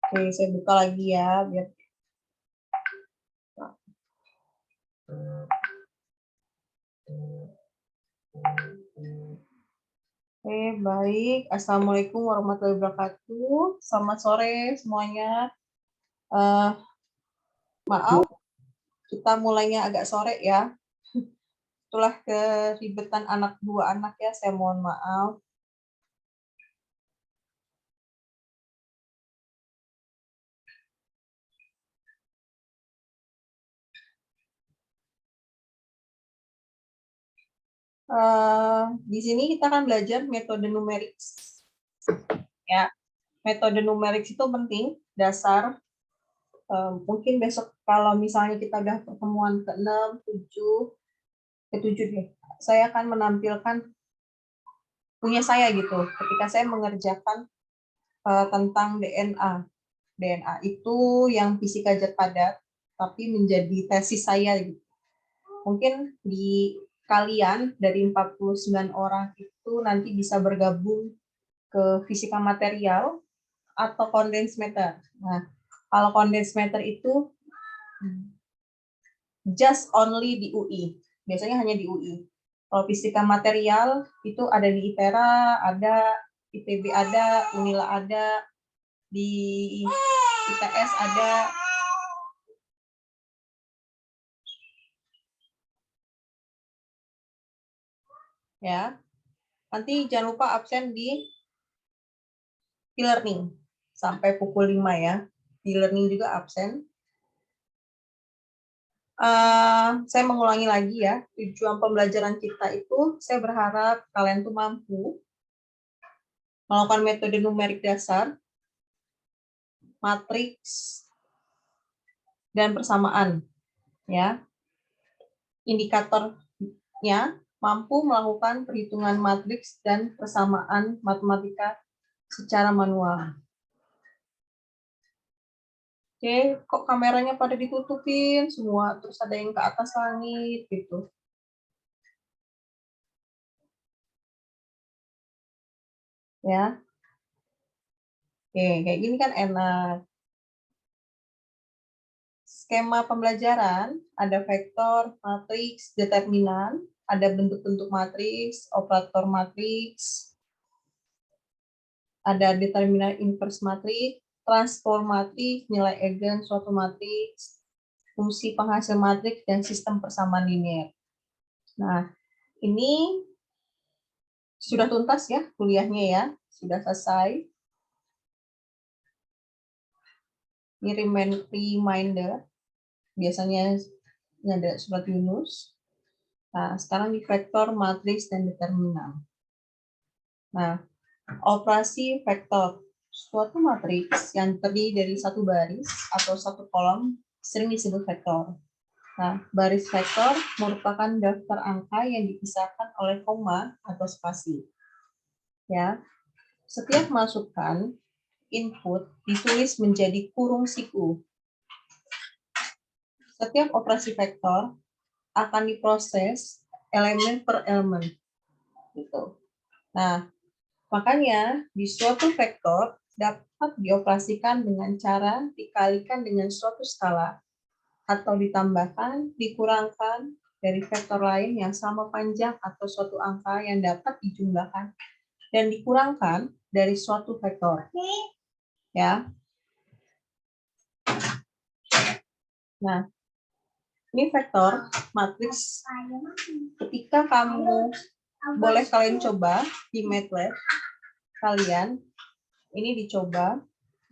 Oke, saya buka lagi ya, biar. Oke, baik. Assalamualaikum warahmatullahi wabarakatuh. Selamat sore semuanya. Maaf, kita mulainya agak sore ya. Itulah keribetan dua anak ya, saya mohon maaf. Di sini kita akan belajar metode numerik. Ya, metode numerik itu penting, dasar. Mungkin besok kalau misalnya kita udah pertemuan ke-6, 7, ke-7 deh, saya akan menampilkan punya saya gitu, ketika saya mengerjakan tentang DNA. DNA itu yang fisika zat padat, tapi menjadi tesis saya gitu. Mungkin di kalian dari 49 orang itu nanti bisa bergabung ke fisika material atau condensed matter. Nah, kalau condensed matter itu just only di UI. Biasanya hanya di UI. Kalau fisika material itu ada di ITERA, ada ITB ada, UNILA ada, di ITS ada. Ya. Nanti jangan lupa absen di e-learning sampai pukul 5 ya. E-learning juga absen. Saya mengulangi lagi ya, tujuan pembelajaran kita itu, saya berharap kalian tuh mampu melakukan metode numerik dasar, matriks, dan persamaan. Ya, indikatornya mampu melakukan perhitungan matriks dan persamaan matematika secara manual. Oke, kok kameranya pada ditutupin semua, terus ada yang ke atas langit gitu. Ya. Oke, kayak gini kan enak. Skema pembelajaran, ada vektor, matriks, determinan, ada bentuk-bentuk matriks, operator matriks, ada determinan inverse matriks, transform matriks, nilai eigen suatu matriks, fungsi penghasil matriks, dan sistem persamaan linear. Nah, ini sudah tuntas ya kuliahnya ya, sudah selesai. Ini reminder, biasanya ada surat Yunus. Nah, sekarang di vektor, matriks, dan determinan. Nah, operasi vektor. Suatu matriks yang terdiri dari satu baris atau satu kolom sering disebut vektor. Nah, baris vektor merupakan daftar angka yang dipisahkan oleh koma atau spasi. Ya, setiap masukan input ditulis menjadi kurung siku. Setiap operasi vektor akan diproses elemen per elemen. Gitu. Nah, makanya di suatu vektor dapat dioperasikan dengan cara dikalikan dengan suatu skala atau ditambahkan, dikurangkan dari vektor lain yang sama panjang atau suatu angka yang dapat dijumlahkan dan dikurangkan dari suatu vektor. Ya. Nah, ini vektor matriks. Ketika kamu boleh kalian coba di MATLAB kalian, ini dicoba,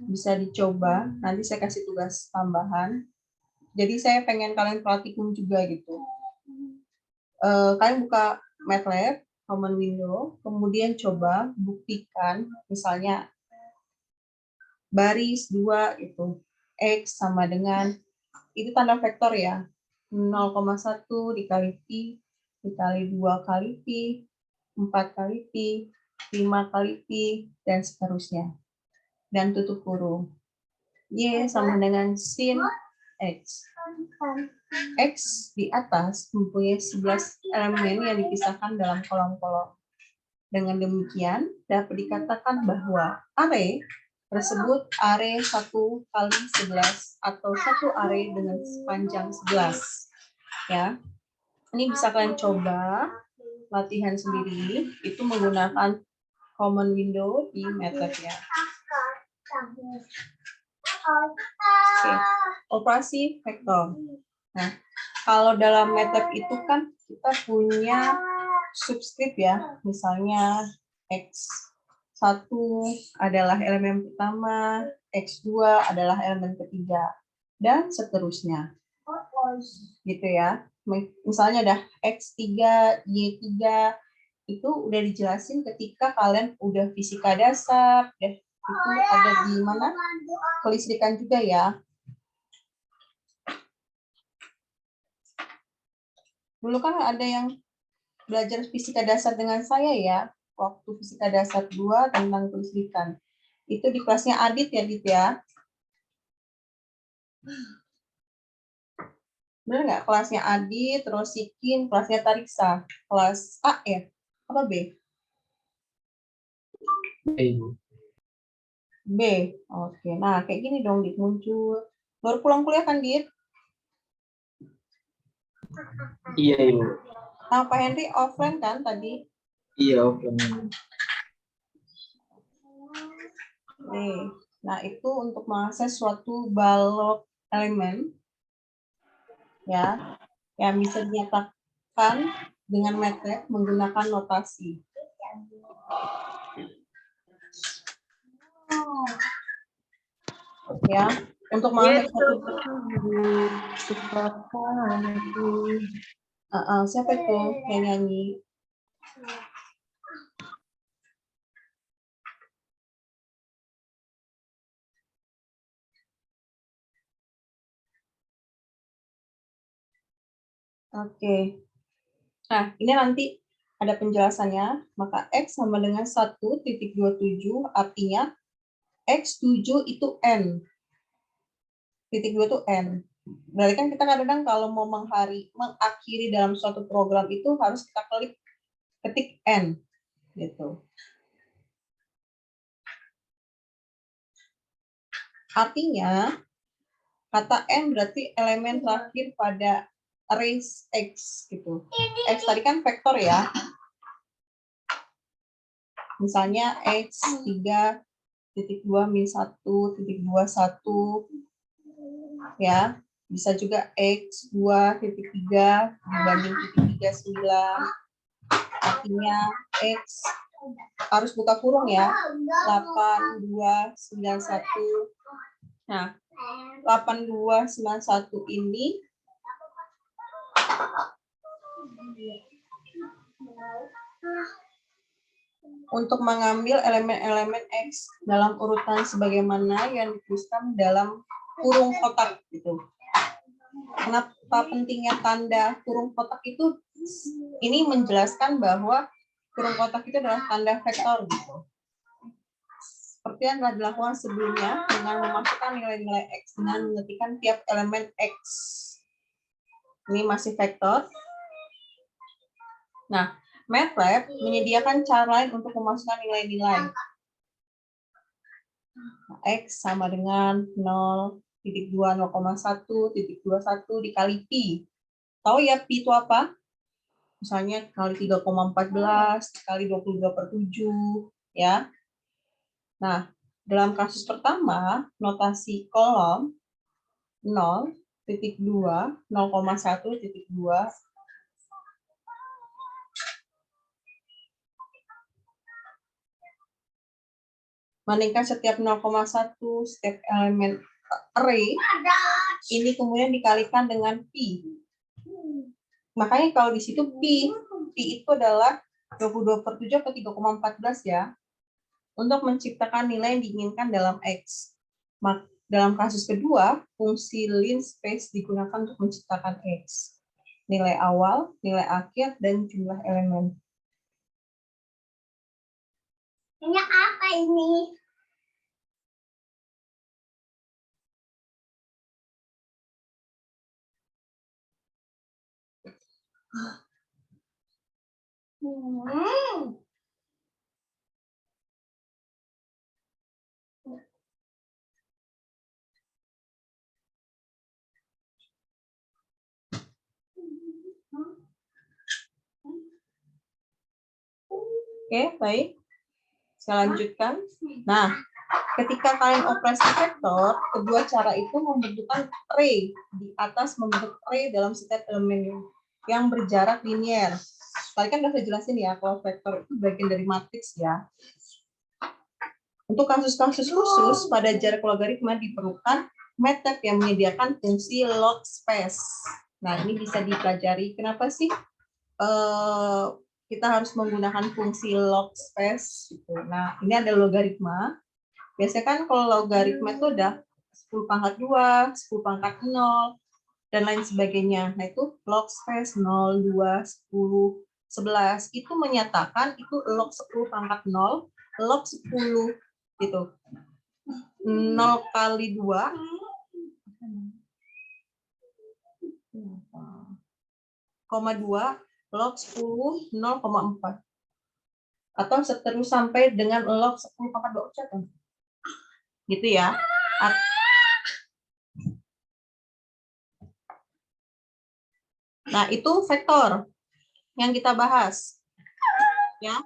bisa dicoba, nanti saya kasih tugas tambahan. Jadi saya pengen kalian praktikum juga gitu. Kalian buka MATLAB, Common Window, kemudian coba buktikan, misalnya baris 2 itu, X sama dengan, itu tanda vektor ya, 0,1 dikali Pi, dikali 2 kali Pi, 4 kali Pi, 5 kali Pi, dan seterusnya. Dan tutup kurung. Y sama dengan sin X. X di atas mempunyai 11 elemen yang dipisahkan dalam kolom-kolom. Dengan demikian, dapat dikatakan bahwa array tersebut are 1 kali 11 atau satu are dengan sepanjang 11. Ya, ini bisa kalian coba latihan sendiri, itu menggunakan common window di MATLAB ya. Oke. Operasi vektor. Nah, kalau dalam MATLAB itu kan kita punya subscript ya, misalnya X1 adalah elemen pertama, X2 adalah elemen ketiga, dan seterusnya. Gitu ya. Misalnya ada X3, Y3, itu udah dijelasin ketika kalian udah fisika dasar, itu ada di mana? Kelistrikan juga ya. Dulu kan ada yang belajar fisika dasar dengan saya ya, waktu fisika dasar 2 tentang kelistrikan. Itu di kelasnya Adit ya, Dit ya. Benar nggak? Kelasnya Adit, Rosikin, kelasnya Tariksa. Kelas A ya? Apa B? B. Oke, nah kayak gini dong, Dit, muncul. Baru pulang kuliah kan, Dit? Iya, Ibu. Nah, Pak Henry offline kan tadi? Iya, offline. Nih, nah itu untuk mengakses suatu balok elemen ya yang bisa dinyatakan dengan MATLAB menggunakan notasi. Ya, untuk mengakses suatu siapa itu yang nyanyi? Oke. Nah, ini nanti ada penjelasannya. Maka X sama dengan 1,27, artinya X7 itu N. Titik 2 itu N. Berarti kan kita kadang-kadang kalau mau mengakhiri dalam suatu program itu harus kita ketik N. Gitu. Artinya, kata N berarti elemen terakhir pada array X gitu. X tadi kan vektor ya. Misalnya X3.2 min 1.21 ya. Bisa juga X2.3 dibanding titik 39. Artinya X harus buka kurung ya. 8291. Nah, 8291 ini untuk mengambil elemen-elemen X dalam urutan sebagaimana yang dituliskan dalam kurung kotak gitu. Kenapa pentingnya tanda kurung kotak itu? Ini menjelaskan bahwa kurung kotak itu adalah tanda vektor gitu. Seperti yang telah dilakukan sebelumnya dengan memasukkan nilai-nilai X dengan mengetikkan tiap elemen X. Ini masih vektor. Nah, MATLAB menyediakan cara lain untuk memasukkan nilai-nilai. X sama dengan 0,2, 0,1, 21 dikali Pi. Tahu ya Pi itu apa? Misalnya kali 3,14, kali 22/7, ya. Nah, dalam kasus pertama, notasi kolom 0,2, 0,1,2, bandingkan setiap 0,1 setiap elemen array, ini kemudian dikalikan dengan Pi. Makanya kalau di situ Pi itu adalah 22/7 atau 3,14 ya, untuk menciptakan nilai yang diinginkan dalam X. Dalam kasus kedua, fungsi linspace digunakan untuk menciptakan X. Nilai awal, nilai akhir, dan jumlah elemen. Ini apa ini? Oke, baik. Saya lanjutkan. Nah, ketika kalian operasi vektor, kedua cara itu membentukkan array di atas membentuk array dalam setiap elemen yang berjarak linear. Tadi kan udah saya jelasin ya, kalau vektor itu bagian dari matriks ya. Untuk kasus-kasus khusus pada jarak logaritma diperlukan metode yang menyediakan fungsi log space. Nah, ini bisa dipelajari. Kenapa sih kita harus menggunakan fungsi log space? Gitu. Nah, ini ada logaritma. Biasanya kan kalau logaritma itu udah 10 pangkat 2, 10 pangkat 0, dan lain sebagainya. Nah, itu log space 0, 2, 10, 11. Itu menyatakan itu log 10 pangkat 0, log 10 gitu. 0 kali 2 koma 2 log 10 0,4 atau seterus sampai dengan log 10 pangkat 2 gitu ya. Nah, itu vektor yang kita bahas ya,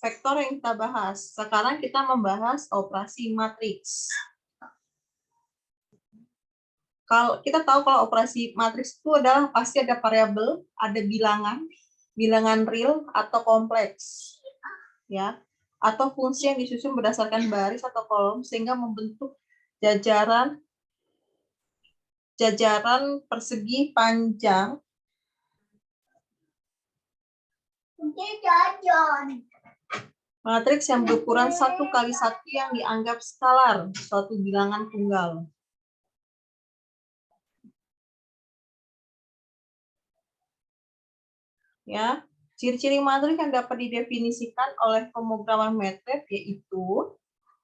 vektor yang kita bahas. Sekarang kita membahas operasi matriks. Kalau kita tahu kalau operasi matriks itu adalah pasti ada variabel, ada bilangan real atau kompleks, ya, atau fungsi yang disusun berdasarkan baris atau kolom sehingga membentuk jajaran persegi panjang matriks yang berukuran 1 kali 1 yang dianggap skalar, suatu bilangan tunggal. Ya, ciri-ciri matriks yang dapat didefinisikan oleh pemrograman MATLAB yaitu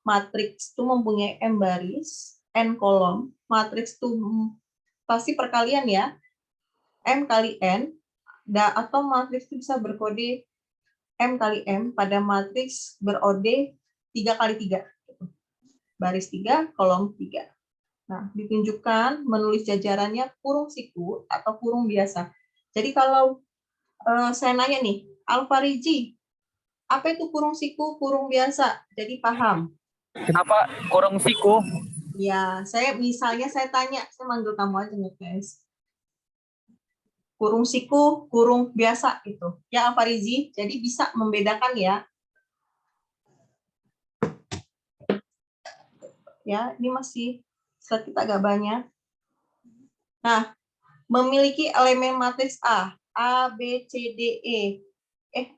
matriks itu mempunyai m baris, n kolom, matriks itu pasti perkalian ya, m kali n, atau matriks itu bisa berkode m kali m pada matriks berode 3 kali 3, baris 3, kolom 3. Nah, ditunjukkan menulis jajarannya kurung siku atau kurung biasa. Jadi kalau saya nanya nih, Alfariji, apa itu kurung siku, kurung biasa? Jadi paham. Kenapa kurung siku? Ya, saya tanya, saya manggil kamu aja nih, guys. Kurung siku, kurung biasa gitu. Ya, Alfariji, jadi bisa membedakan ya. Ya, ini masih slide kita agak banyak. Nah, memiliki elemen matriks A B, C, D, E.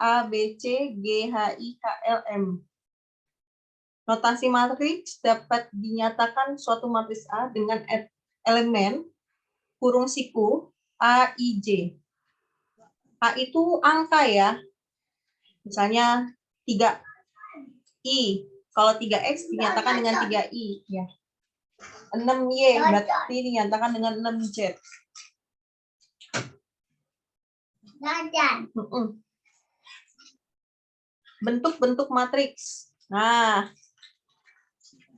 A, B, C, G, H, I, K, L, M. Notasi matriks dapat dinyatakan suatu matriks A dengan elemen kurung siku A, I, J. A itu angka ya. Misalnya 3I. Kalau 3X dinyatakan dengan 3I. Ya. 6Y berarti dinyatakan dengan 6Z. Bentuk-bentuk matriks. Nah,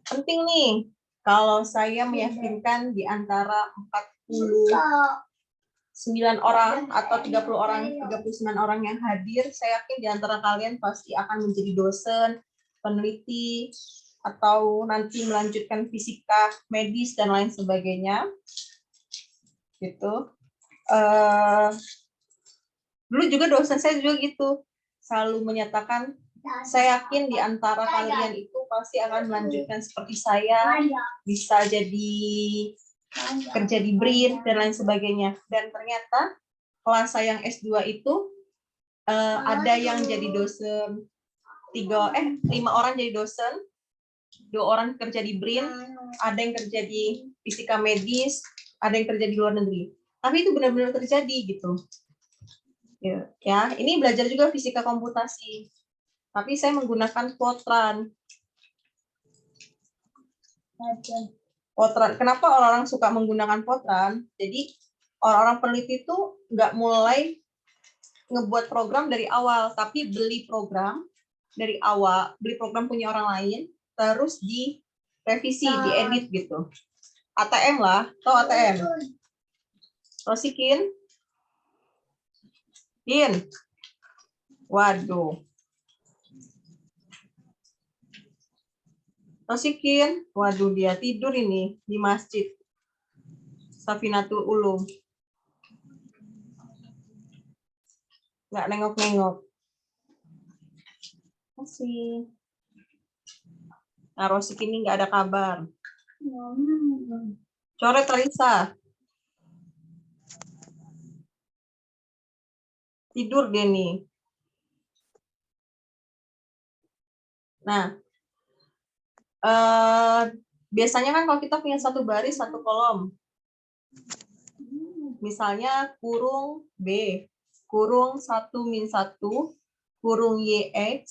penting nih, kalau saya meyakinkan di antara 49 orang atau 39 orang yang hadir, saya yakin di antara kalian pasti akan menjadi dosen, peneliti, atau nanti melanjutkan fisika medis dan lain sebagainya. Gitu. Dulu juga dosen saya juga gitu, selalu menyatakan, saya yakin di antara kalian itu pasti akan melanjutkan seperti saya, bisa jadi kerja di BRIN dan lain sebagainya. Dan ternyata kelas saya yang S2 itu ada yang jadi dosen 5 orang jadi dosen, 2 orang kerja di BRIN, ada yang kerja di fisika medis, ada yang kerja di luar negeri. Tapi itu benar-benar terjadi gitu. Ya, ini belajar juga fisika komputasi. Tapi saya menggunakan Fortran. Kenapa orang-orang suka menggunakan Fortran? Jadi orang-orang peneliti itu nggak mulai ngebuat program dari awal, tapi beli program dari awal, beli program punya orang lain, terus direvisi, diedit gitu. ATM lah, tau ATM? Rosikin? Waduh. Rosikin, waduh dia tidur ini di masjid. Safinatul Ulum. Nggak nengok-nengok. Masih. Nah, Rosik ini nggak ada kabar. Coret Risa. Tidur dia nih. Nah, biasanya kan kalau kita punya satu baris, satu kolom. Misalnya kurung B, kurung 1-1, kurung YX,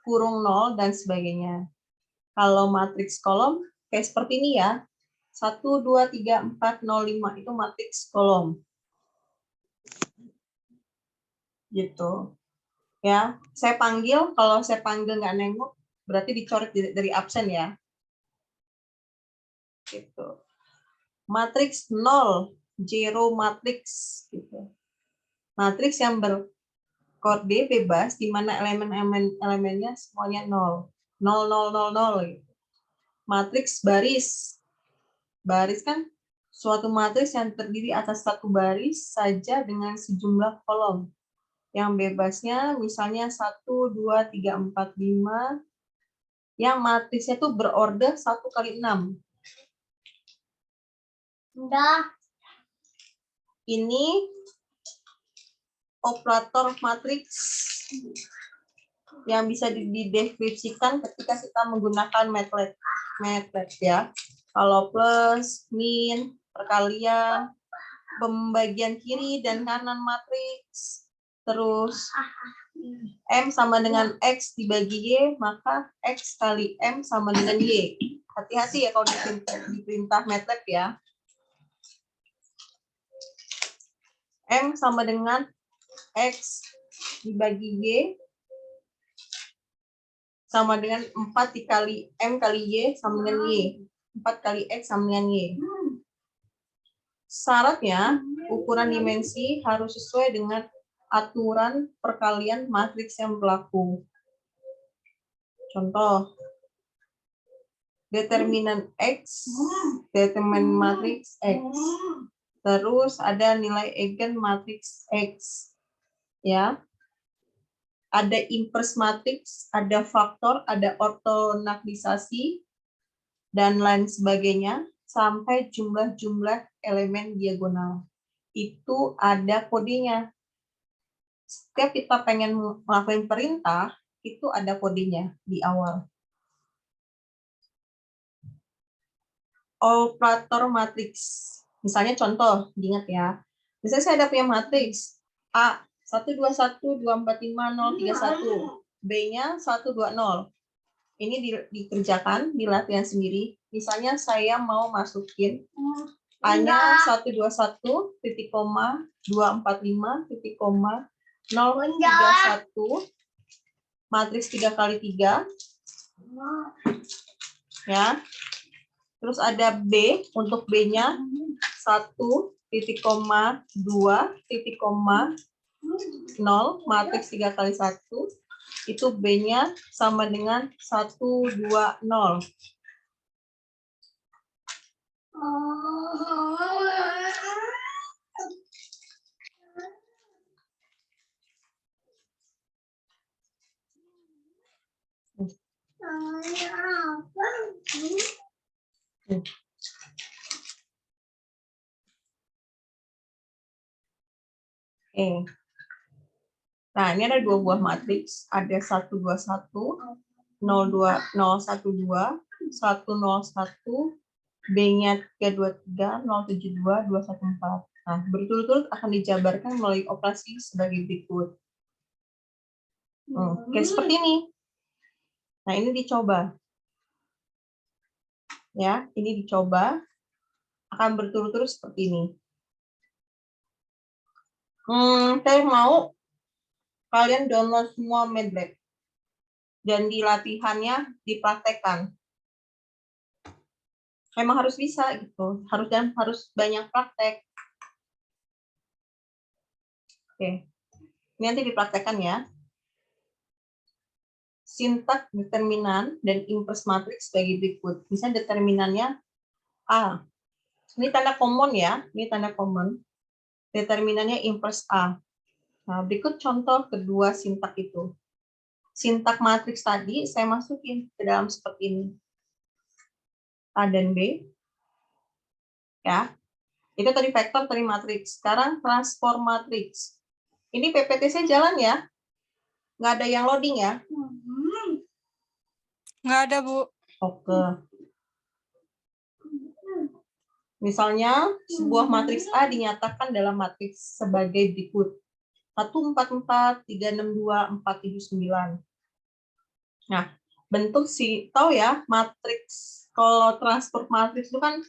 kurung 0, dan sebagainya. Kalau matriks kolom, kayak seperti ini ya. 1, 2, 3, 4, 0, 5, itu matriks kolom. Gitu. Ya, saya panggil, kalau saya panggil nggak nengok, berarti dicoret dari absen ya. Gitu. Matriks 0, zero matriks gitu. Matriks yang berkode bebas di mana elemennya semuanya 0. 0 0 0 0 gitu. Matriks baris. Baris kan suatu matriks yang terdiri atas satu baris saja dengan sejumlah kolom. Yang bebasnya misalnya 1 2 3 4 5 yang matriksnya tuh berorder 1 kali 6. Udah. Ini operator matriks yang bisa dideskripsikan ketika kita menggunakan MATLAB ya. Kalau plus, min, perkalian, pembagian kiri dan kanan matriks, terus M sama dengan X dibagi Y, maka X kali M sama dengan Y. Hati-hati ya kalau diperintah MATLAB ya. M sama dengan X dibagi Y sama dengan 4 dikali M kali Y sama dengan Y. 4 kali X sama dengan Y. Syaratnya, ukuran dimensi harus sesuai dengan aturan perkalian matriks yang berlaku. Contoh, determinan X, determinan matriks X. Terus ada nilai eigen matriks X. Ya. Ada inverse matriks, ada faktor, ada ortogonalisasi, dan lain sebagainya, sampai jumlah-jumlah elemen diagonal. Itu ada kodenya. Setiap kita pengen melakukan perintah, itu ada kodenya di awal. Operator matriks. Misalnya contoh, diingat ya. Misalnya saya ada punya matriks A 1 2 1 2 4 5 0 3 1. B-nya 1 2 0. Ini dikerjakan di latihan sendiri. Misalnya saya mau masukin A-nya 1 2 1 titik koma 2 4 5 titik koma 0 3 1 matriks 3 kali 3 ya. Terus ada B, untuk B-nya 1 titik koma 2 titik koma 0 matriks 3 kali 1 itu B-nya sama dengan 1 2 0. Oke. Nah, ini ada dua buah matriks, ada 1 2 1, 0 2 0 1 2, 1 0 1, B-nya 3 2 3, 0 7 2, 2 1 4. Nah, berturut-turut akan dijabarkan melalui operasi sebagai berikut. Kayak seperti ini. Nah, ini dicoba. Ya, ini dicoba akan berturut-turut seperti ini. Saya mau kalian download semua MATLAB dan di latihannya dipraktekkan. Memang harus bisa gitu, harus banyak praktek. Oke, ini nanti dipraktekkan ya. sintak determinan dan inverse matriks sebagai berikut. Misalnya determinannya A. Ini tanda common ya, ini tanda common. Determinannya inverse A. Nah, berikut contoh kedua sintak itu. Sintak matriks tadi saya masukin ke dalam seperti ini. A dan B. Ya. Itu tadi vektor, tadi matriks. Sekarang transform matriks. Ini PPT-nya jalan ya? Nggak ada yang loading ya? Nggak ada, Bu. Oke. Misalnya, sebuah matriks A dinyatakan dalam matriks sebagai berikut. 144, 362, 479. Nah, bentuk tahu ya, matriks, kalau transform matriks itu kan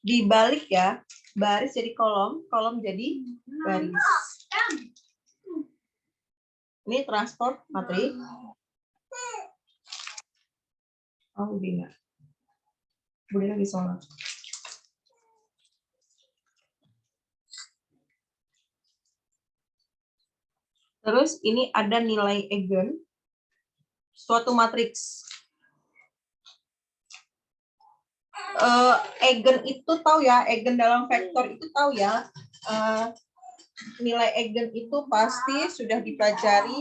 dibalik ya, baris jadi kolom, kolom jadi baris. Ini transform matriks. Oh, Budi enggak. Budi lagi sholat. Terus ini ada nilai eigen, suatu matriks. Eigen itu tahu ya, eigen dalam vektor itu tahu ya. Nilai eigen itu pasti sudah dipelajari.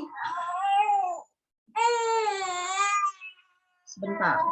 Sebentar.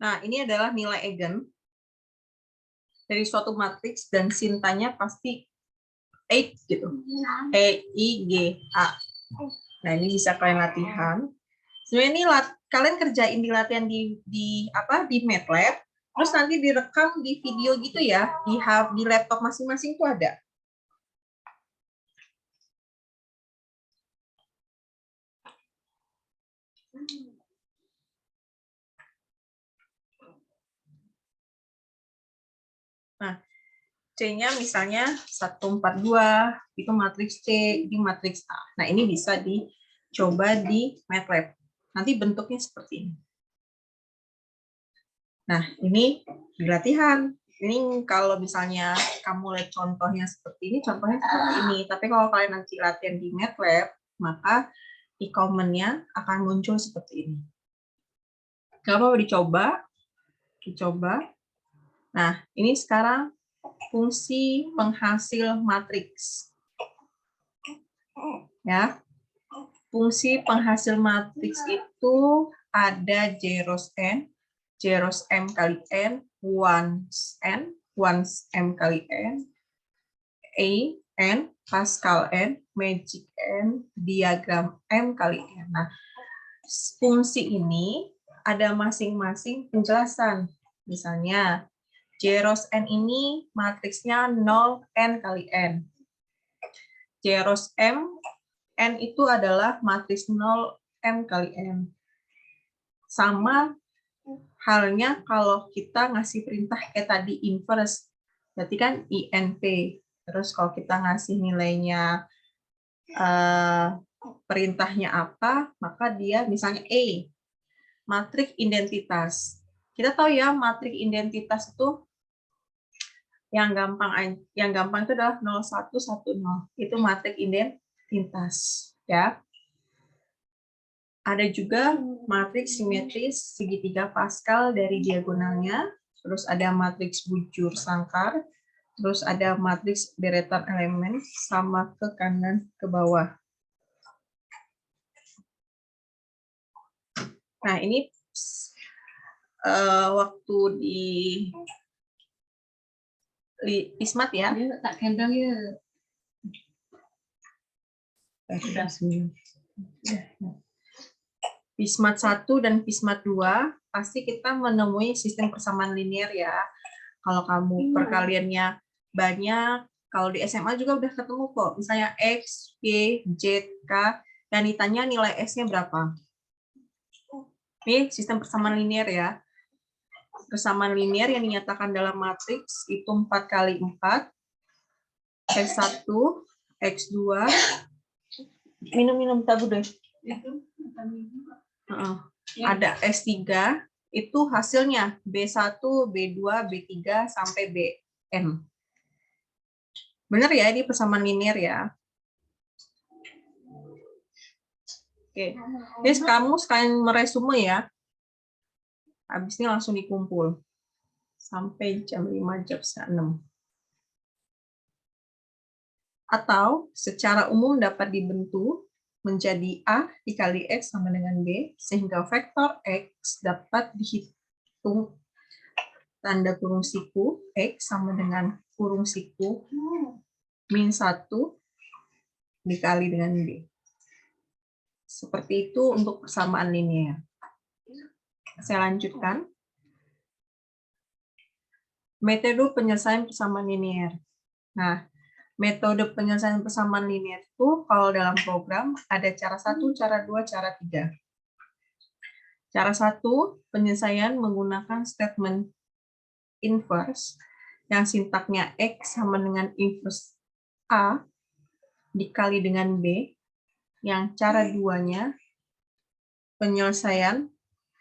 Nah, ini adalah nilai eigen dari suatu matriks dan sintanya pasti 8 gitu. E-I-G-A. Nah, ini bisa kalian latihan. Sebenarnya ini kalian kerjain di latihan di MATLAB, terus nanti direkam di video gitu ya, di laptop masing-masing tuh ada. Nah, C-nya misalnya 142, itu matriks C, ini matriks A. Nah, ini bisa dicoba di MATLAB. Nanti bentuknya seperti ini. Nah, ini di latihan. Ini kalau misalnya kamu lihat contohnya seperti ini, contohnya seperti ini. Tapi kalau kalian nanti latihan di MATLAB, maka e-comment-nya akan muncul seperti ini. Kalau mau dicoba. Nah, ini sekarang fungsi penghasil matriks. Ya. Fungsi penghasil matriks itu ada zeros n, zeros m kali n, ones m kali n, n, Pascal n, magic n, diagram m kali n. Nah, fungsi ini ada masing-masing penjelasan. Misalnya, zeros n ini matriksnya 0 n kali n. Zeros m, n itu adalah matriks 0 m kali n. Sama halnya kalau kita ngasih perintah kayak tadi inverse, berarti kan INP. Terus kalau kita ngasih nilainya perintahnya apa, maka dia misalnya E, matriks identitas. Kita tahu ya matriks identitas itu yang gampang itu adalah 0110. Itu matriks identitas, ya. Ada juga matriks simetris segitiga Pascal dari diagonalnya, terus ada matriks bujur sangkar, terus ada matriks deretan elemen sama ke kanan ke bawah. Nah, ini waktu di Ismat ya. Tak gendong ya. Pismat 1 dan Pismat 2 pasti kita menemui sistem persamaan linear ya. Kalau kamu perkaliannya banyak, kalau di SMA juga udah ketemu kok. Misalnya X, Y, Z, K, dan ditanya nilai S-nya berapa. Ini sistem persamaan linear ya. Persamaan linear yang dinyatakan dalam matriks itu 4 kali 4, X1, X2, minum tabu deh. Ada S3, itu hasilnya B1, B2, B3, sampai Bn. Benar ya, ini persamaan linear ya. Oke, jadi kamu sekalian meresume ya. Habis ini langsung dikumpul. Sampai jam 5, jam 6. Atau secara umum dapat dibentuk menjadi A dikali X sama dengan B, sehingga vektor X dapat dihitung tanda kurung siku X sama dengan kurung siku min 1 dikali dengan B. Seperti itu untuk persamaan linear. Saya lanjutkan. Metode penyelesaian persamaan linear. Nah, metode penyelesaian persamaan linear itu kalau dalam program ada cara 1, cara 2, cara 3. Cara 1, penyelesaian menggunakan statement inverse yang sintaknya X sama dengan inverse A dikali dengan B. Yang cara 2-nya penyelesaian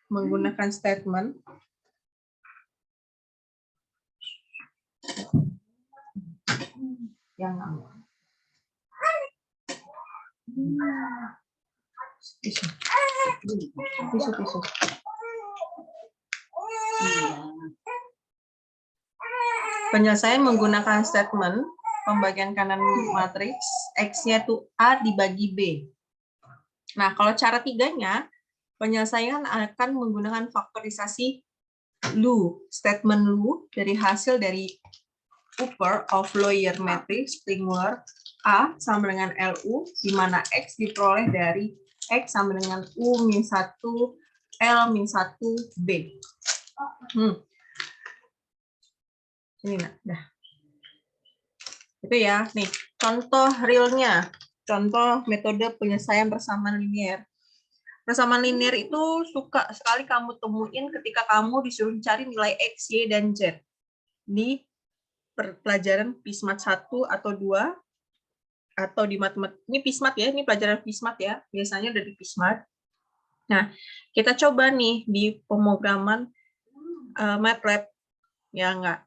menggunakan statement yang tisu. Penyelesaian menggunakan statement pembagian kanan matriks X-nya itu A dibagi B. Nah, kalau cara 3-nya, penyelesaian akan menggunakan faktorisasi LU, statement LU dari hasil dari upper of lower matrix primer A sama dengan LU, di mana X diperoleh dari X sama dengan U min 1 L min 1 B. Ini nah. Itu ya, nih contoh realnya, contoh metode penyelesaian persamaan linear. Persamaan linear itu suka sekali kamu temuin ketika kamu disuruh cari nilai X, Y, dan Z di pelajaran Pismat 1 atau 2, atau di matematika. Ini Pismat ya, ini pelajaran Pismat ya, biasanya dari Pismat. Nah, kita coba nih di pemrograman MATLAB, ya enggak?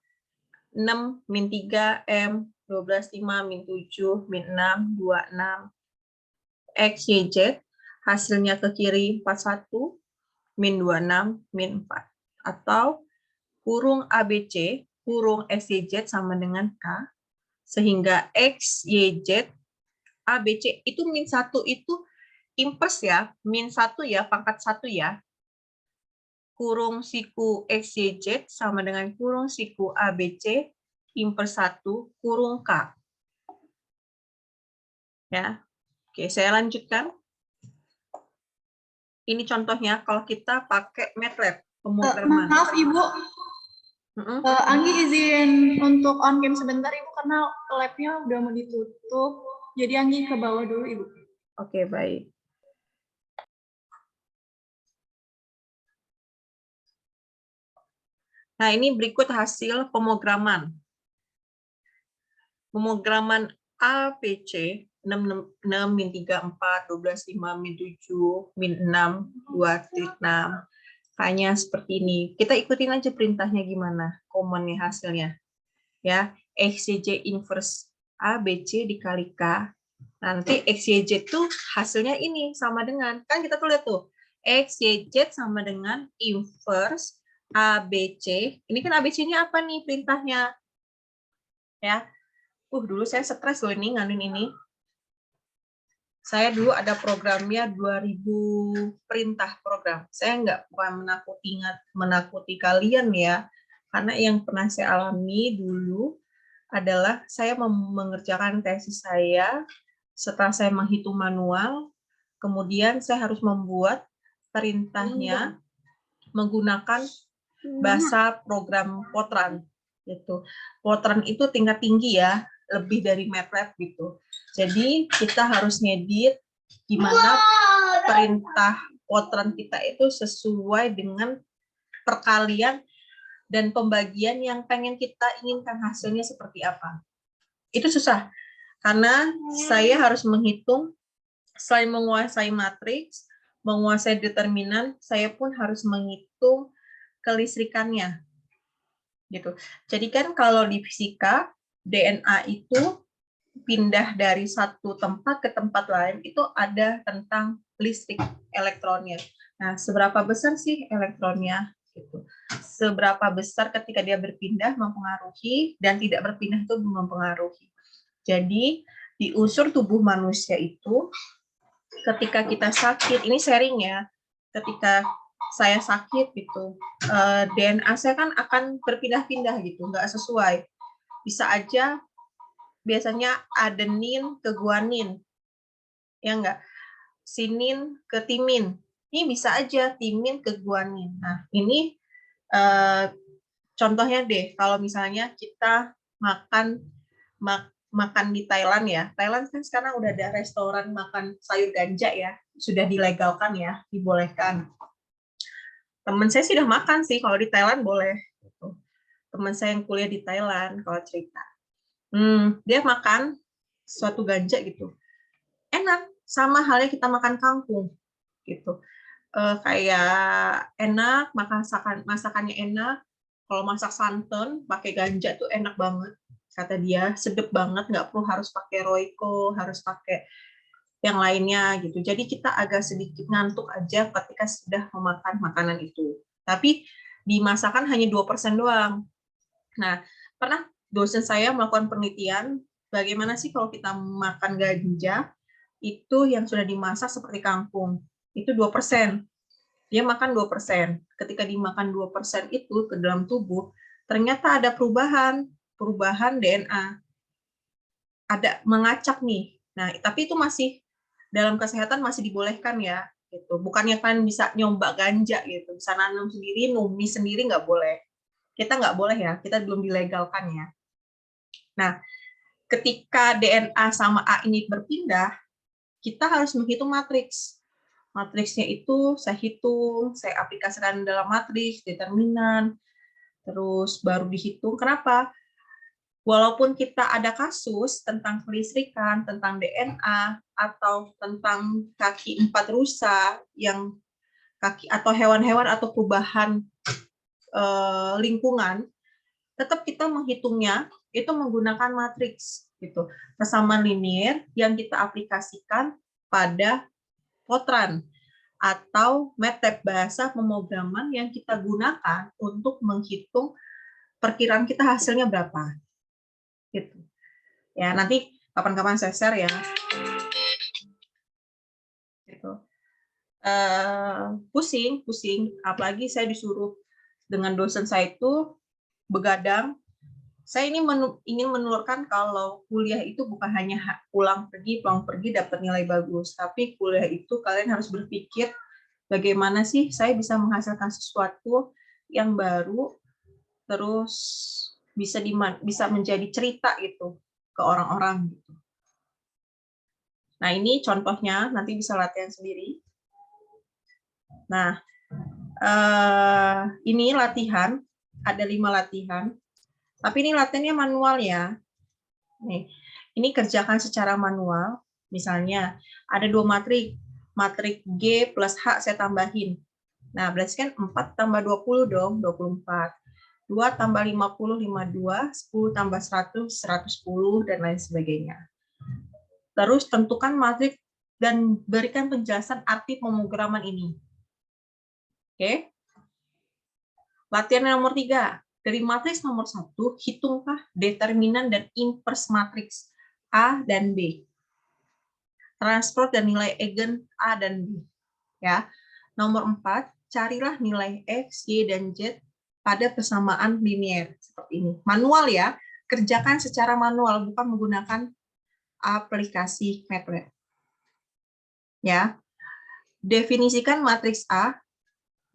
6 min 3 M 12 5 min 7 min 6 26 X Y Z, hasilnya ke kiri 41 min 26 min 4, atau kurung ABC kurung X Y Z sama dengan K, sehingga X Y Z ABC itu min 1 itu inverse ya, min 1 ya, pangkat 1 ya. Kurung siku X Y Z sama dengan kurung siku ABC inverse 1 kurung K. Ya. Oke, saya lanjutkan. Ini contohnya kalau kita pakai MATLAB pemrograman. Maaf Ibu, Anggi izin untuk on cam sebentar Ibu karena lab-nya udah mau ditutup. Jadi Anggi ke bawah dulu Ibu. Oke, baik. Nah, ini berikut hasil pemrograman. Pemrograman ABC 6 min 3 4 12 5 min 7 min 6 2,6. Hanya seperti ini. Kita ikutin aja perintahnya gimana, common-nya hasilnya. Ya, XYZ inverse ABC dikali K. Nanti XYZ tuh hasilnya ini sama dengan, kan kita tuh lihat tuh, XYZ sama dengan inverse ABC. Ini kan ABC-nya apa nih perintahnya? Ya. Dulu saya stres loh ini nganuin ini. Saya dulu ada programnya 2000 perintah program. Saya bukan menakuti kalian ya, karena yang pernah saya alami dulu adalah saya mengerjakan tesis saya, setelah saya menghitung manual, kemudian saya harus membuat perintahnya menggunakan bahasa program Fortran. Gitu. Fortran itu tingkat tinggi ya, lebih dari MATLAB gitu. Jadi kita harus ngedit gimana perintah Fortran kita itu sesuai dengan perkalian dan pembagian yang pengen kita inginkan hasilnya seperti apa. Itu susah, karena saya harus menghitung, selain menguasai matriks, menguasai determinan, saya pun harus menghitung kelistrikannya. Gitu. Jadi kan kalau di fisika, DNA itu pindah dari satu tempat ke tempat lain, itu ada tentang listrik elektronnya. Nah, seberapa besar sih elektronnya? Gitu. Seberapa besar ketika dia berpindah mempengaruhi, dan tidak berpindah itu mempengaruhi. Jadi, di unsur tubuh manusia itu, ketika kita sakit, ini sharing ya, ketika saya sakit gitu, DNA saya kan akan berpindah-pindah gitu, nggak sesuai. Bisa aja biasanya adenin ke guanin, ya enggak? Sinin ke timin. Ini bisa aja timin ke guanin. Nah, ini contohnya deh, kalau misalnya kita makan di Thailand ya. Thailand kan sekarang udah ada restoran makan sayur ganja ya, sudah dilegalkan ya, dibolehkan. Temen saya sudah makan sih, kalau di Thailand boleh. Teman saya yang kuliah di Thailand, kalau cerita. Dia makan suatu ganja gitu. Enak, sama halnya kita makan kangkung. Gitu. Kayak enak, masakannya enak. Kalau masak santan, pakai ganja tuh enak banget. Kata dia, sedep banget, nggak perlu harus pakai Royco, harus pakai yang lainnya gitu. Jadi kita agak sedikit ngantuk aja ketika sudah memakan makanan itu. Tapi di masakan hanya 2% doang. Nah, pernah dosen saya melakukan penelitian, bagaimana sih kalau kita makan ganja, itu yang sudah dimasak seperti kangkung, itu 2%. Dia makan 2%. Ketika dimakan 2% itu ke dalam tubuh, ternyata ada perubahan DNA. Ada mengacak nih. Nah, tapi itu masih dalam kesehatan masih dibolehkan ya. Gitu. Bukannya kalian bisa nyoba ganja gitu, bisa nanam sendiri, numis sendiri nggak boleh. Kita nggak boleh ya, kita belum dilegalkan ya. Nah, ketika DNA sama A ini berpindah, kita harus menghitung matriks. Matriksnya itu saya hitung, saya aplikasikan dalam matriks, determinan, terus baru dihitung. Kenapa? Walaupun kita ada kasus tentang kelistrikan, tentang DNA, atau tentang kaki 4 rusa, yang kaki atau hewan-hewan atau perubahan lingkungan, tetap kita menghitungnya itu menggunakan matriks gitu, persamaan linear yang kita aplikasikan pada Fortran atau MATLAB, bahasa pemrograman yang kita gunakan untuk menghitung perkiraan kita hasilnya berapa. Gitu. Ya, nanti kapan-kapan saya share ya. Gitu. Pusing, apalagi saya disuruh dengan dosen saya itu begadang. Saya ini ingin menelurkan kalau kuliah itu bukan hanya pulang pergi dapat nilai bagus, tapi kuliah itu kalian harus berpikir bagaimana sih saya bisa menghasilkan sesuatu yang baru, terus bisa menjadi cerita gitu ke orang-orang gitu. Nah, ini contohnya, nanti bisa latihan sendiri. Nah, ini latihan, ada 5 latihan. Tapi ini latihannya manual ya. Nih, ini kerjakan secara manual. Misalnya ada 2 matrik. Matrik G plus H saya tambahin. Nah, berarti kan 4 tambah 20 dong, 24. 2 tambah 50, 52. 10 tambah 100, 110, dan lain sebagainya. Terus tentukan matrik dan berikan penjelasan arti pemrograman ini. Oke? Latihan nomor 3. Dari matriks nomor 1, hitunglah determinan dan inverse matriks A dan B. Transport dan nilai eigen A dan B. Ya. Nomor 4, carilah nilai X, Y, dan Z pada persamaan linear. Seperti ini. Manual ya. kerjakan secara manual, bukan menggunakan aplikasi MATLAB. Ya, definisikan matriks A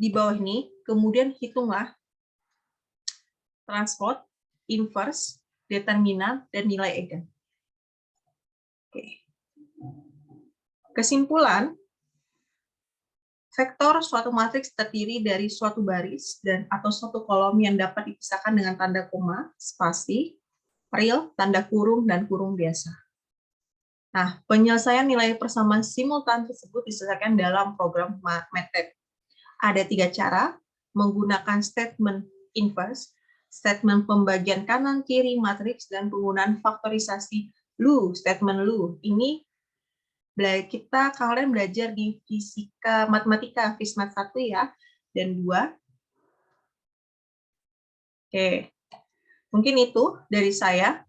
di bawah ini, kemudian hitunglah transport, inverse, determinan, dan nilai eigen. Oke. Kesimpulan, vektor suatu matriks terdiri dari suatu baris dan atau suatu kolom yang dapat dipisahkan dengan tanda koma, spasi, real, tanda kurung, dan kurung biasa. Nah, penyelesaian nilai persamaan simultan tersebut diselesaikan dalam program MATLAB. Ada 3 cara, menggunakan statement inverse, statement pembagian kanan-kiri matriks, dan penggunaan faktorisasi LU, statement LU. Ini kalian belajar di fisika matematika, FISMAT 1 ya, dan 2. Oke, mungkin itu dari saya.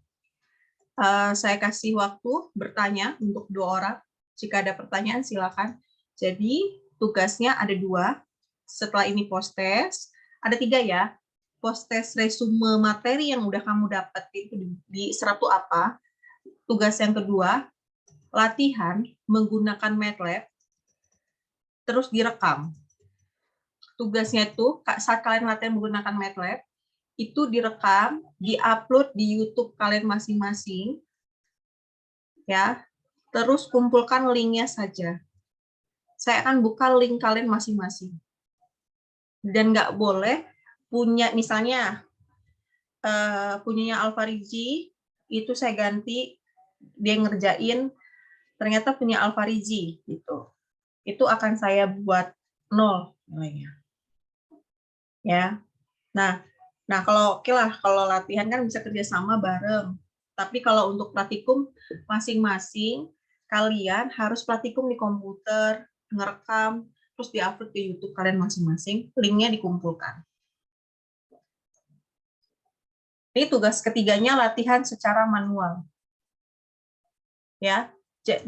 Saya kasih waktu bertanya untuk 2 orang. Jika ada pertanyaan, silakan. Jadi, tugasnya ada 2. Setelah ini post-test, ada 3 ya. Post-test resume materi yang udah kamu dapat itu di seratu apa. Tugas yang kedua, latihan menggunakan MATLAB, terus direkam. Tugasnya itu, saat kalian latihan menggunakan MATLAB, itu direkam, di-upload di YouTube kalian masing-masing, ya. Terus kumpulkan linknya saja. Saya akan buka link kalian masing-masing. Dan nggak boleh punya, misalnya, punyanya Alfarizi, itu saya ganti, dia ngerjain, ternyata punya Alfarizi, gitu. Itu akan saya buat 0 nilainya. Ya. Nah, kalau oke lah, kalau latihan kan bisa kerjasama bareng. Tapi kalau untuk praktikum masing-masing, kalian harus praktikum di komputer, ngerekam, terus di-upload ke YouTube kalian masing-masing, linknya dikumpulkan. Ini tugas ketiganya, latihan secara manual. Ya,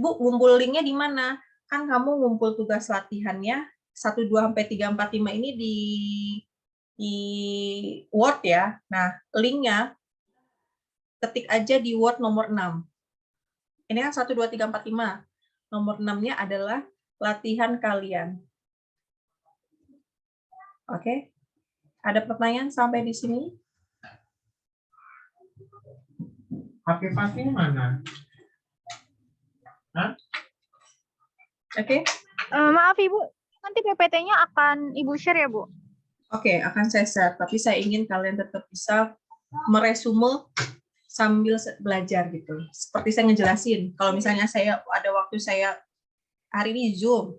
Bu, ngumpul linknya di mana? Kan kamu ngumpul tugas latihannya 1, 2, sampai 3, 4, 5 ini di Word ya. Nah, linknya ketik aja di Word nomor 6. Ini kan 1, 2, 3, 4, 5. Nomor 6-nya adalah latihan kalian. Oke? Ada pertanyaan sampai di sini? HP Fatih mana? Hah? Oke? Maaf Ibu, nanti PPT-nya akan Ibu share ya Bu? Oke, akan saya share. Tapi saya ingin kalian tetap bisa meresume sambil belajar gitu. Seperti saya ngejelasin, kalau misalnya saya ada waktu saya hari ini Zoom,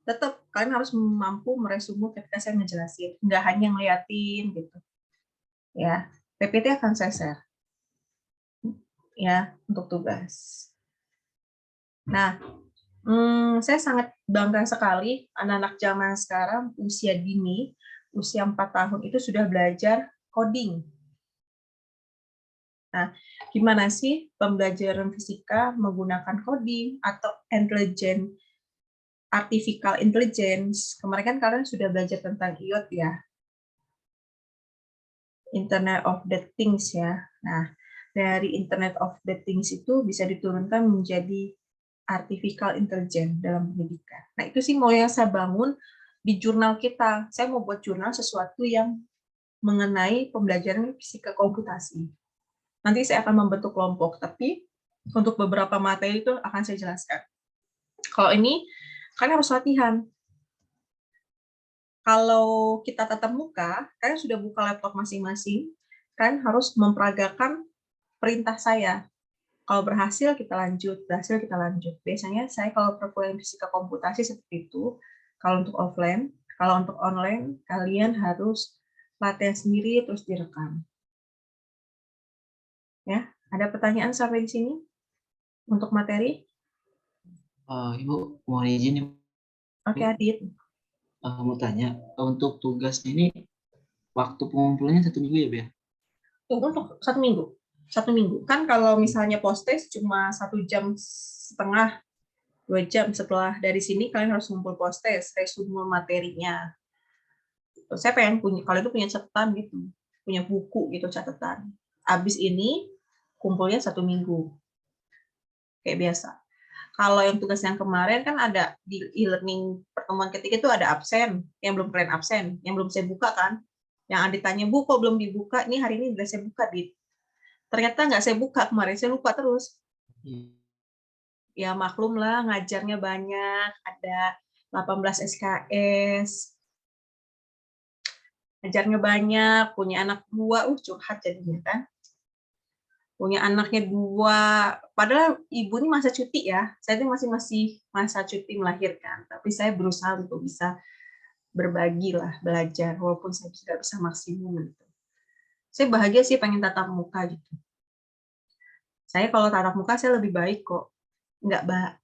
tetap kalian harus mampu meresume ketika saya ngejelasin, nggak hanya ngeliatin gitu. Ya, PPT akan saya share. Ya, untuk tugas. Nah, saya sangat bangga sekali anak-anak zaman sekarang usia dini, usia 4 tahun itu sudah belajar coding. Nah, gimana sih pembelajaran fisika menggunakan coding atau artificial intelligence? Kemarin kan kalian sudah belajar tentang IoT ya, Internet of the Things ya. Nah, dari Internet of the Things itu bisa diturunkan menjadi artificial intelligence dalam pendidikan. Nah, itu sih mau yang saya bangun di jurnal kita. Saya mau buat jurnal sesuatu yang mengenai pembelajaran fisika komputasi. Nanti saya akan membentuk kelompok, tapi untuk beberapa materi itu akan saya jelaskan. Kalau ini, kalian harus latihan. Kalau kita tatap muka, kalian sudah buka laptop masing-masing, kalian harus memperagakan perintah saya. Kalau berhasil, kita lanjut. Berhasil, kita lanjut. Biasanya saya kalau perkuliahan fisika komputasi seperti itu, kalau untuk offline, kalau untuk online, kalian harus latihan sendiri, terus direkam. Ya, ada pertanyaan sampai di sini untuk materi? Ibu mau izin Ibu. Oke, Adit. Mau tanya, untuk tugas ini waktu pengumpulannya 1 minggu ya, Bu ya? Untuk 1 minggu. 1 minggu. Kan kalau misalnya post-test cuma 1,5 jam, 2 jam setelah dari sini kalian harus ngumpul post-test, resume materinya. Saya pengen punya, kalau itu punya catatan gitu, punya buku gitu catatan. Habis ini kumpulnya 1 minggu. Kayak biasa. Kalau yang tugas yang kemarin kan ada di e-learning pertemuan ketiga itu ada absen, yang belum kalian absen, yang belum saya buka kan. Yang Adi tanya, Bu, kok belum dibuka? Ini hari ini udah saya buka, Dit. Ternyata nggak saya buka kemarin, saya lupa terus. Ya maklum lah, ngajarnya banyak, ada 18 SKS, ngajarnya banyak, punya anak 2, curhat jadinya kan. Punya anaknya 2, padahal ibu ini masa cuti ya, saya ini masih masa cuti melahirkan, tapi saya berusaha untuk bisa berbagi lah, belajar, walaupun saya tidak bisa maksimum gitu. Saya bahagia sih pengen tatap muka gitu. Saya kalau tatap muka saya lebih baik kok,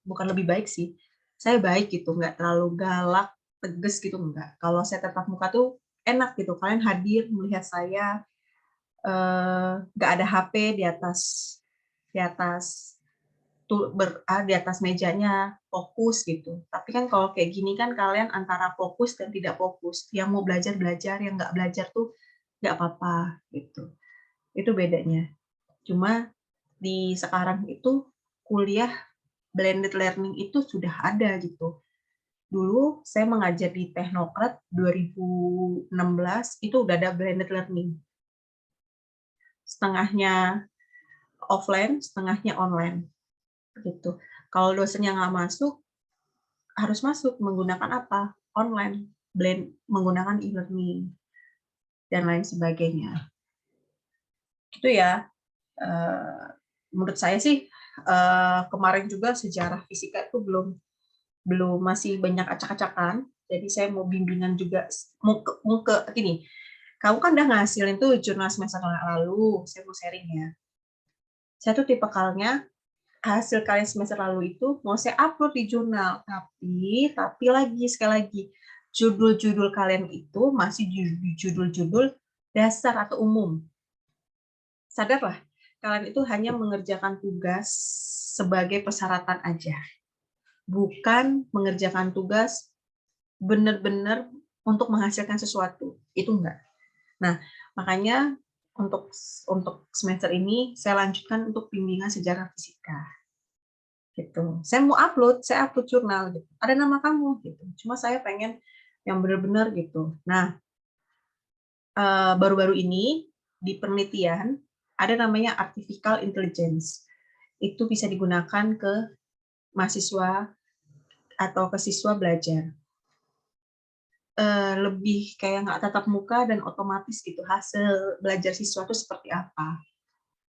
bukan lebih baik sih, saya baik gitu, nggak terlalu galak, tegas gitu, enggak. Kalau saya tatap muka tuh enak gitu, kalian hadir melihat saya, nggak ada HP di atas mejanya, fokus gitu. Tapi kan kalau kayak gini kan kalian antara fokus dan tidak fokus. Yang mau belajar belajar, yang nggak belajar tuh nggak apa-apa gitu. Itu bedanya. Cuma di sekarang itu kuliah blended learning itu sudah ada gitu. Dulu saya mengajar di Teknokrat 2016 itu udah ada blended learning. Setengahnya offline, setengahnya online. Gitu. Kalau dosennya nggak masuk, harus masuk menggunakan apa? Online, menggunakan e-learning dan lain sebagainya. Itu ya. Menurut saya sih kemarin juga sejarah fisika itu belum masih banyak acak-acakan. Jadi saya mau bimbingan juga mau ke gini. Kamu kan udah ngasilin tuh jurnal semester lalu, saya mau sharing ya. Saya tuh tipikalnya hasil kalian semester lalu itu mau saya upload di jurnal, tapi sekali lagi judul-judul kalian itu masih judul-judul dasar atau umum. Sadarlah, kalian itu hanya mengerjakan tugas sebagai persyaratan aja, bukan mengerjakan tugas benar-benar untuk menghasilkan sesuatu. Itu enggak. Nah, makanya untuk semester ini saya lanjutkan untuk bimbingan sejarah fisika. Gitu. Saya mau saya upload jurnal gitu. Ada nama kamu gitu. Cuma saya pengen yang benar-benar gitu. Nah, baru-baru ini di penelitian ada namanya artificial intelligence. Itu bisa digunakan ke mahasiswa atau ke siswa belajar. Lebih kayak nggak tatap muka dan otomatis gitu hasil belajar siswa itu seperti apa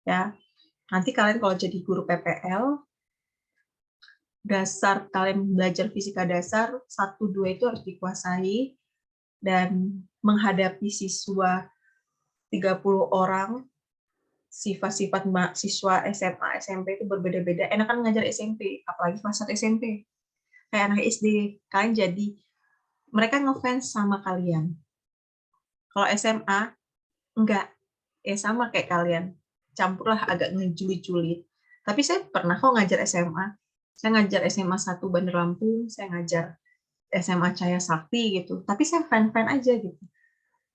ya. Nanti kalian kalau jadi guru PPL, dasar kalian belajar fisika dasar 1-2 itu harus dikuasai, dan menghadapi siswa 30 orang, sifat-sifat siswa SMA SMP itu berbeda-beda. Enak kan ngajar SMP, apalagi kelas 1 SMP, kayak anak SD, kalian jadi mereka ngefans sama kalian. Kalau SMA, enggak. Ya sama kayak kalian. Campurlah agak ngejulit-julit. Tapi saya pernah kok ngajar SMA. Saya ngajar SMA 1 Bandar Lampung, saya ngajar SMA Cahaya Sakti gitu. Tapi saya fan-fan aja gitu.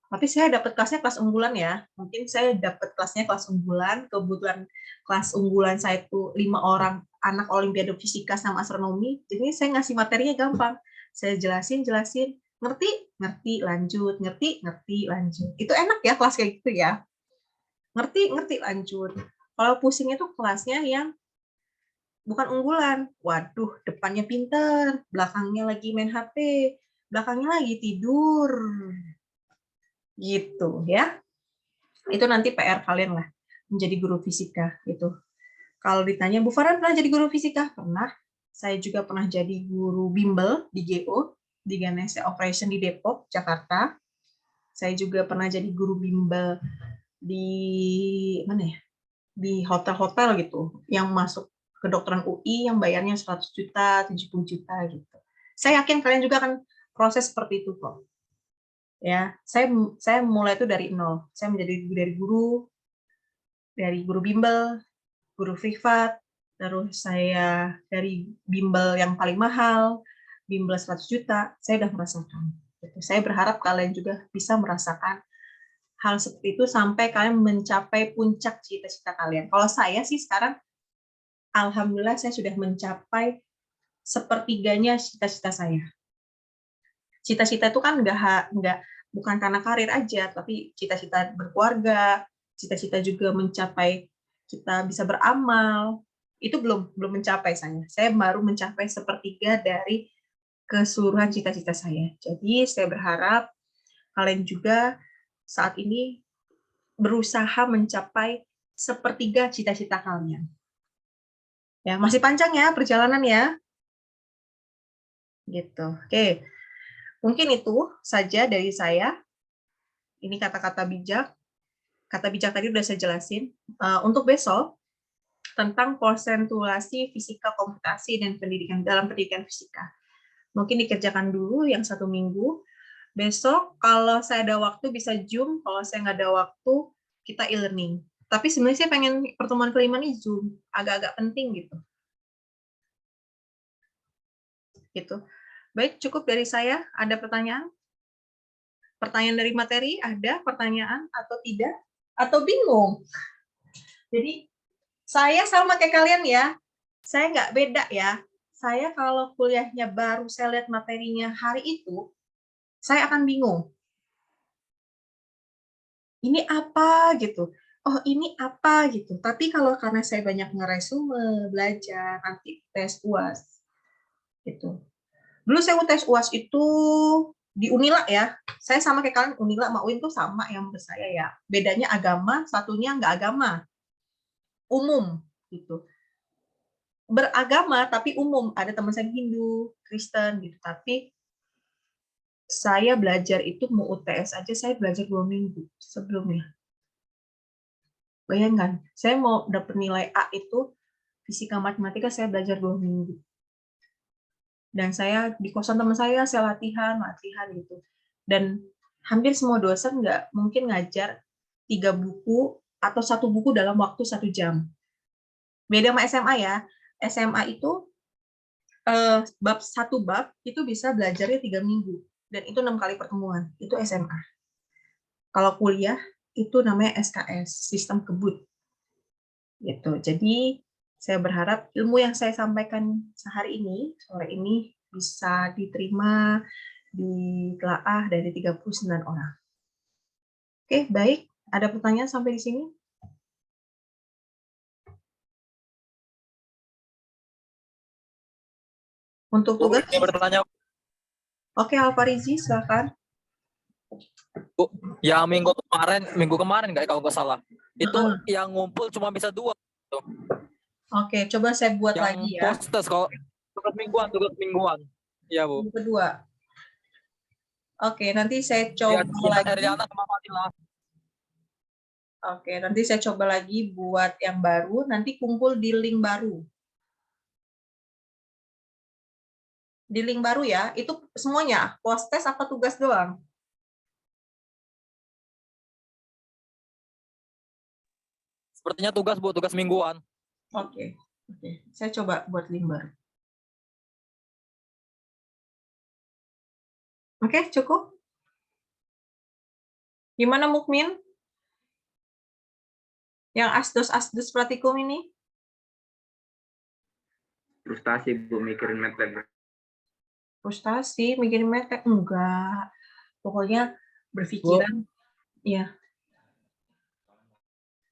Tapi saya dapat kelasnya kelas unggulan ya. Mungkin saya dapat kelasnya kelas unggulan. Kebetulan kelas unggulan saya itu 5 orang anak Olimpiade Fisika sama Astronomi. Jadi saya ngasih materinya gampang. Saya jelasin, ngerti, lanjut, ngerti, lanjut. Itu enak ya kelas kayak gitu ya. Ngerti, lanjut. Kalau pusing itu kelasnya yang bukan unggulan. Waduh, depannya pinter, belakangnya lagi main HP, belakangnya lagi tidur. Gitu ya. Itu nanti PR kalian lah, menjadi guru fisika gitu. Kalau ditanya, Bu Farhan pernah jadi guru fisika? Pernah. Saya juga pernah jadi guru bimbel di GO, di Ganesha Operation di Depok, Jakarta. Saya juga pernah jadi guru bimbel di mana ya? Di hotel-hotel gitu, yang masuk kedokteran UI yang bayarnya 100 juta, 70 juta gitu. Saya yakin kalian juga akan proses seperti itu kok. Ya, saya mulai itu dari nol. Saya menjadi dari guru bimbel, guru privat, terus saya dari bimbel yang paling mahal, bimbel 100 juta, saya udah merasakan. Saya berharap kalian juga bisa merasakan hal seperti itu sampai kalian mencapai puncak cita-cita kalian. Kalau saya sih sekarang, alhamdulillah saya sudah mencapai sepertiganya cita-cita saya. Cita-cita itu kan bukan karena karir aja, tapi cita-cita berkeluarga, cita-cita juga mencapai kita bisa beramal. Itu belum mencapai saya. Saya baru mencapai sepertiga dari keseluruhan cita-cita saya. Jadi saya berharap kalian juga saat ini berusaha mencapai sepertiga cita-cita kalian. Ya, masih panjang ya perjalanan ya. Gitu. Oke. Mungkin itu saja dari saya. Ini kata-kata bijak. Kata bijak tadi udah saya jelasin. Untuk besok, tentang porsentuasi fisika komputasi dan pendidikan dalam pendidikan fisika. Mungkin dikerjakan dulu yang 1 minggu. Besok kalau saya ada waktu bisa Zoom, kalau saya nggak ada waktu kita e-learning. Tapi sebenarnya saya pengen pertemuan kelima nih Zoom, agak-agak penting gitu. Gitu. Baik, cukup dari saya. Ada pertanyaan? Pertanyaan dari materi? Ada pertanyaan atau tidak? Atau bingung? Jadi saya sama kayak kalian ya. Saya nggak beda ya. Saya kalau kuliahnya baru saya lihat materinya hari itu, saya akan bingung. Ini apa gitu? Oh, ini apa gitu. Tapi kalau karena saya banyak ngeresume, belajar, nanti tes UAS gitu. Dulu saya tes UAS itu di Unila ya. Saya sama kayak kalian, Unila sama UIN tuh sama yang menurut saya ya. Bedanya agama, satunya nggak agama. Umum gitu. Beragama tapi umum. Ada teman saya Hindu, Kristen gitu. Tapi saya belajar itu mau UTS aja saya belajar 2 minggu sebelumnya. Bayangkan, saya mau dapat nilai A itu fisika matematika saya belajar 2 minggu. Dan saya di kosan teman saya latihan gitu. Dan hampir semua dosen nggak mungkin ngajar 3 buku atau 1 buku dalam waktu 1 jam. Beda sama SMA ya. SMA itu satu bab itu bisa belajarnya 3 minggu. Dan itu 6 kali pertemuan. Itu SMA. Kalau kuliah, itu namanya SKS, sistem kebut. Gitu. Jadi, saya berharap ilmu yang saya sampaikan sehari ini, sore ini, bisa diterima, ditelaah dari 39 orang. Oke, baik. Ada pertanyaan sampai di sini? Untuk tugas? Ini bertanya, Oke, Alfarizi, silakan. Bu, yang minggu kemarin nggak kalau nggak salah, itu yang ngumpul cuma bisa 2. Oke, coba saya buat Yang lagi ya. postes kalau tugas mingguan. Iya, Bu. Yang kedua. Oke, nanti saya Ya, coba lagi. Heriana sama Fadila. Oke, nanti saya coba lagi buat yang baru. Nanti kumpul di link baru. Di link baru ya, itu semuanya, postes apa tugas doang? Sepertinya tugas, Bu, tugas mingguan. Oke. Saya coba buat link baru. Oke, cukup? Gimana Mukmin? Yang asdos praktikum ini? Frustasi Bu mikirin MATLAB. Frustasi, mikirin MATLAB? Enggak. Pokoknya berpikiran. Iya.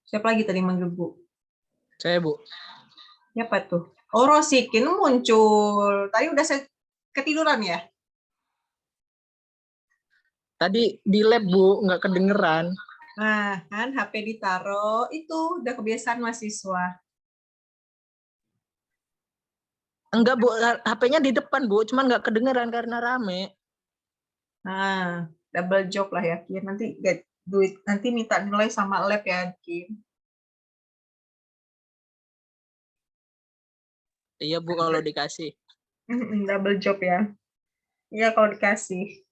Siapa lagi tadi manggil Bu? Saya, Bu. Siapa tuh? Oh, Rosikin muncul. Tadi udah saya ketiduran ya? Tadi di lab, Bu, nggak kedengeran. Nah, kan HP ditaruh, itu udah kebiasaan mahasiswa. Enggak, Bu, HP-nya di depan, Bu, cuman nggak kedengeran karena rame. Nah, double job lah ya, Kim. Nanti get duit, nanti minta nilai sama lab ya, Kim. Iya, Bu, kalau dikasih. Double job ya. Iya, kalau dikasih.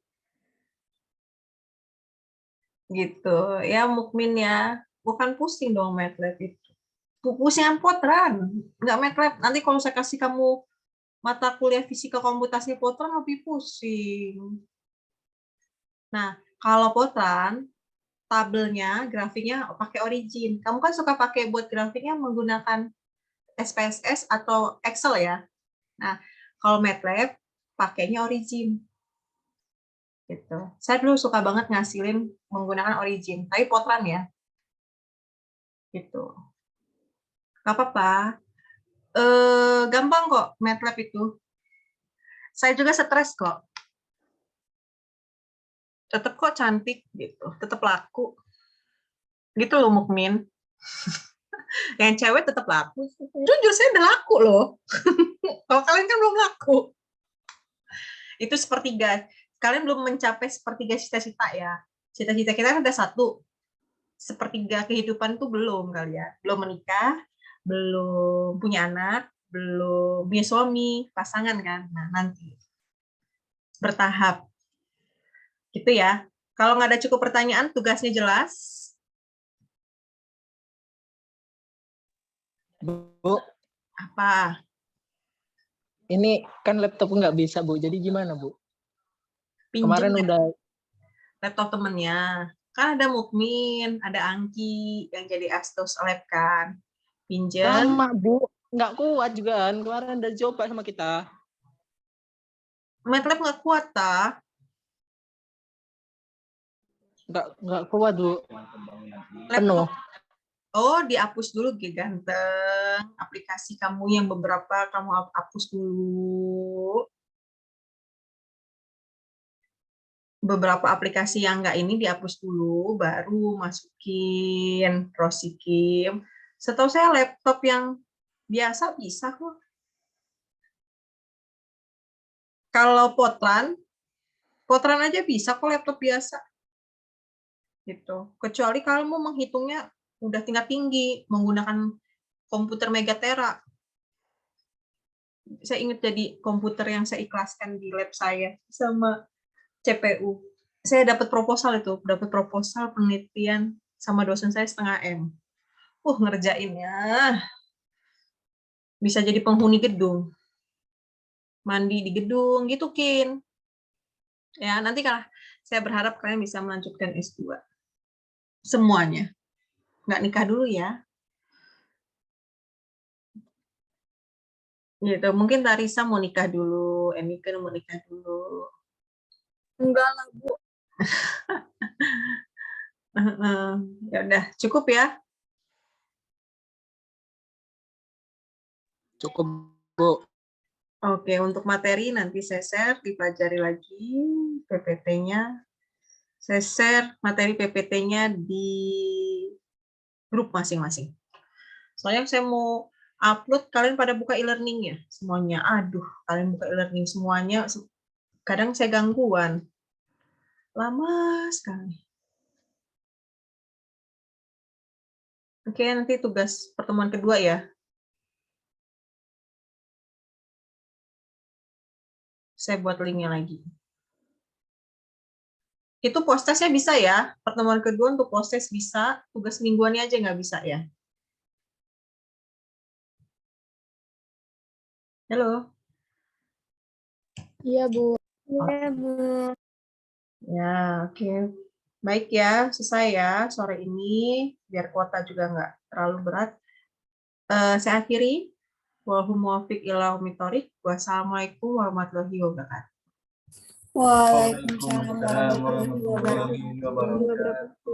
Gitu. Ya, Mukmin ya. Bukan pusing dong MATLAB itu. Pusingan Potran. Nggak MATLAB. Nanti kalau saya kasih kamu mata kuliah fisika komputasi Potran lebih pusing. Nah, kalau Potran, tabelnya, grafiknya pakai Origin. Kamu kan suka pakai buat grafiknya menggunakan SPSS atau Excel ya. Nah, kalau MATLAB pakainya Origin. Gitu. Saya dulu suka banget ngasilin menggunakan Origin, tapi Fortran ya. Gitu. Gak apa-apa. Gampang kok MATLAB itu. Saya juga stres kok. Tetap kok cantik gitu, tetap laku. Gitu loh Mukmin. Yang cewek tetap laku. Jujur saya udah laku loh. Kalau kalian kan belum laku. Itu sepertiga. Kalian belum mencapai sepertiga cita-cita ya. Cita-cita kita kan ada 1. Sepertiga kehidupan tuh belum kalian. Belum menikah, belum punya anak, belum punya suami, pasangan kan. Nah, nanti. Bertahap. Gitu ya. Kalau nggak ada cukup pertanyaan, tugasnya jelas. Bu, Apa? ini kan laptop nggak bisa, Bu. Jadi gimana, Bu? Pinjem Kemarin udah laptop temennya. Kan ada Mukmin, ada Angki yang jadi Astos Lab kan. Pinjem. lama, Bu. Nggak kuat juga kan. Kemarin udah coba sama kita. MATLAB nggak kuat, ta? Nggak kuat, Bu. Penuh. Oh, dihapus dulu, Ge ganteng. Aplikasi kamu yang beberapa kamu hapus dulu. Beberapa aplikasi yang nggak ini dihapus dulu, baru masukin Rosikim. Setahu saya laptop yang biasa bisa kok. Kalau Fortran aja bisa kok laptop biasa. Gitu. Kecuali kalau mau menghitungnya udah tingkat tinggi, menggunakan komputer Megatera. Saya ingat jadi komputer yang saya ikhlaskan di lab saya sama CPU. Saya dapat proposal penelitian sama dosen saya 0,5 M. Ngerjainnya. Bisa jadi penghuni gedung. Mandi di gedung, gitu, Kin. Ya, nanti kalau saya berharap kalian bisa melanjutkan S2. Semuanya. Nggak nikah dulu ya. Gitu. Mungkin Tarisa mau nikah dulu, Emika mau nikah dulu. Enggak lah, Bu. Ya udah, cukup ya. Cukup, Bu. Oke, untuk materi nanti saya share, dipelajari lagi PPT-nya. Saya share materi PPT-nya di grup masing-masing. Soalnya saya mau upload, kalian pada buka e-learning ya semuanya. Aduh, kalian buka e-learning semuanya, kadang saya gangguan. Lama sekali. Oke, nanti tugas pertemuan kedua ya. Saya buat linknya lagi. Itu post-testnya bisa ya. Pertemuan kedua untuk post-test bisa, tugas mingguannya aja nggak bisa ya. Halo. Iya, Bu. Iya, Bu. Ya, oke. Baik ya, selesai ya sore ini, biar kuota juga nggak terlalu berat. Saya akhiri. Wassalamualaikum warahmatullahi wabarakatuh. Waalaikumsalam warahmatullahi wabarakatuh.